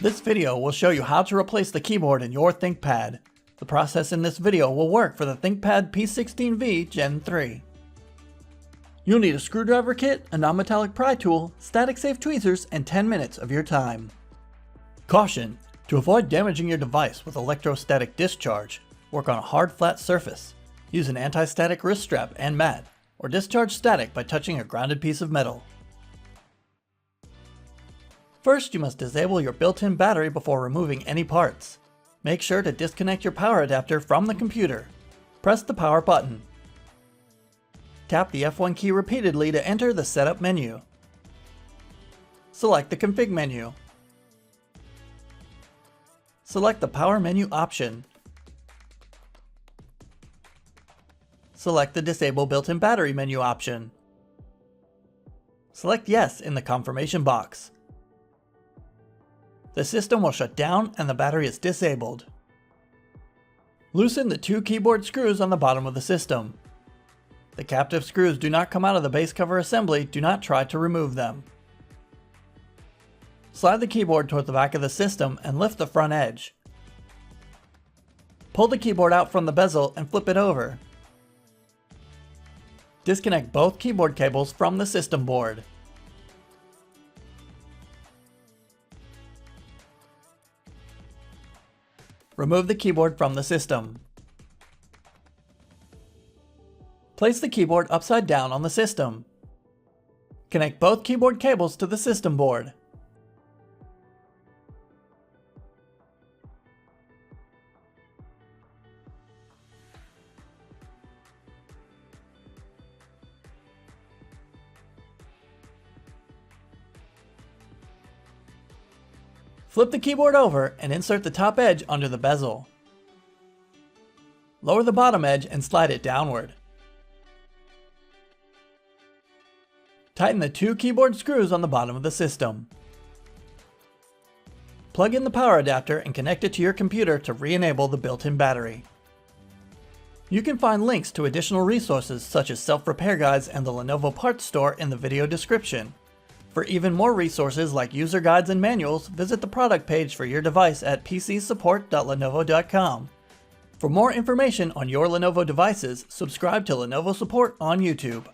This video will show you how to replace the keyboard in your ThinkPad. The process in this video will work for the ThinkPad P16v Gen 3. You'll need a screwdriver kit, a non-metallic pry tool, static safe tweezers, and 10 minutes of your time. Caution! To avoid damaging your device with electrostatic discharge, work on a hard flat surface. Use an anti-static wrist strap and mat, or discharge static by touching a grounded piece of metal. First, you must disable your built-in battery before removing any parts. Make sure to disconnect your power adapter from the computer. Press the power button. Tap the F1 key repeatedly to enter the Setup menu. Select the Config menu. Select the Power menu option. Select the Disable Built-in Battery menu option. Select Yes in the confirmation box. The system will shut down and the battery is disabled. Loosen the two keyboard screws on the bottom of the system. The captive screws do not come out of the base cover assembly, do not try to remove them. Slide the keyboard toward the back of the system and lift the front edge. Pull the keyboard out from the bezel and flip it over. Disconnect both keyboard cables from the system board. Remove the keyboard from the system. Place the keyboard upside down on the system. Connect both keyboard cables to the system board. Flip the keyboard over and insert the top edge under the bezel. Lower the bottom edge and slide it downward. Tighten the two keyboard screws on the bottom of the system. Plug in the power adapter and connect it to your computer to re-enable the built-in battery. You can find links to additional resources such as self-repair guides and the Lenovo parts store in the video description. For even more resources like user guides and manuals, visit the product page for your device at pcsupport.lenovo.com. For more information on your Lenovo devices, subscribe to Lenovo Support on YouTube.